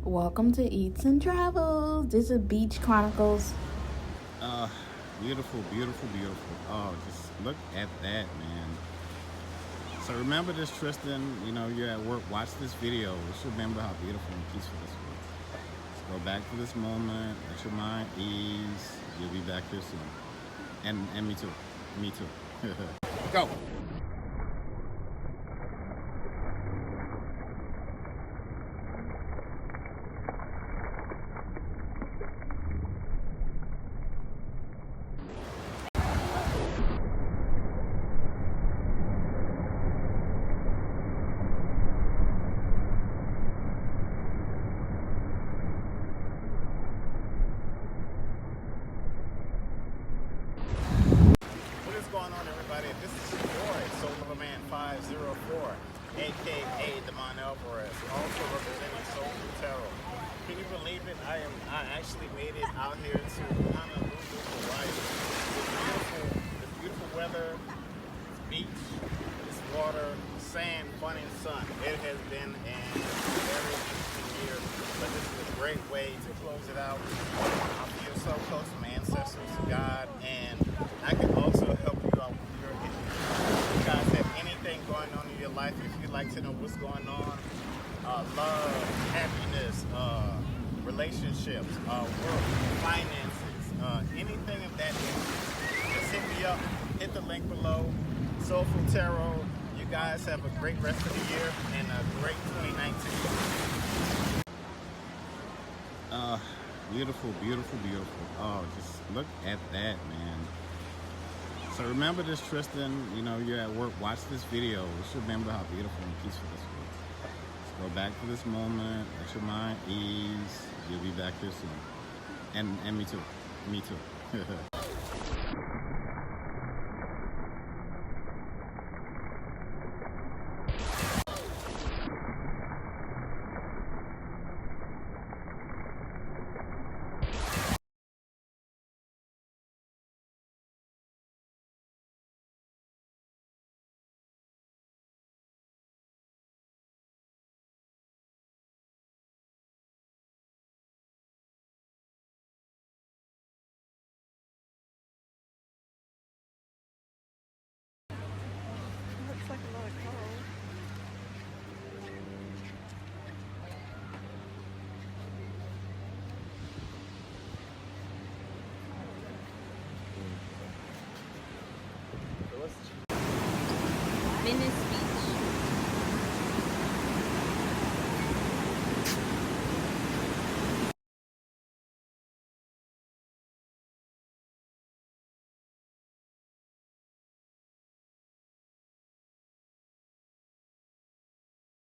Welcome to Eats and Travels. This is Beach Chronicles. Uh, beautiful, beautiful, beautiful. Oh, just look at that, man. So remember this, Tristan. You're at work. Watch this video. Just remember how beautiful and peaceful this was. Just go back to this moment. Let your mind ease. You'll be back here soon. And me too. Me too. Go. What is going on, everybody? This is your boy, Soulman 504, aka Damon Alvarez, also representing Soul Food Tarot. Can you believe it? I actually made it out here to Honolulu, Hawaii. This beautiful weather, this beach, this water, sand, fun, and sun. It has been a very interesting year, but this is a great way to close it out. I feel so close to my ancestors, to God, and I can also help you out with your issue. If you guys have anything going on in your life, if you'd like to know what's going on, love, happiness, relationships, work, finances, anything of that nature, just hit me up, hit the link below, Soulful Tarot. You guys have a great rest of the year and a great 2019. Beautiful, beautiful, beautiful. Oh, just look at that, man. So remember this, Tristan. You're at work. Watch this video. Just remember how beautiful and peaceful this was. Just go back to this moment. Let your mind ease. You'll be back here soon. And me too. Me too. Looks like a lot of coral. Venice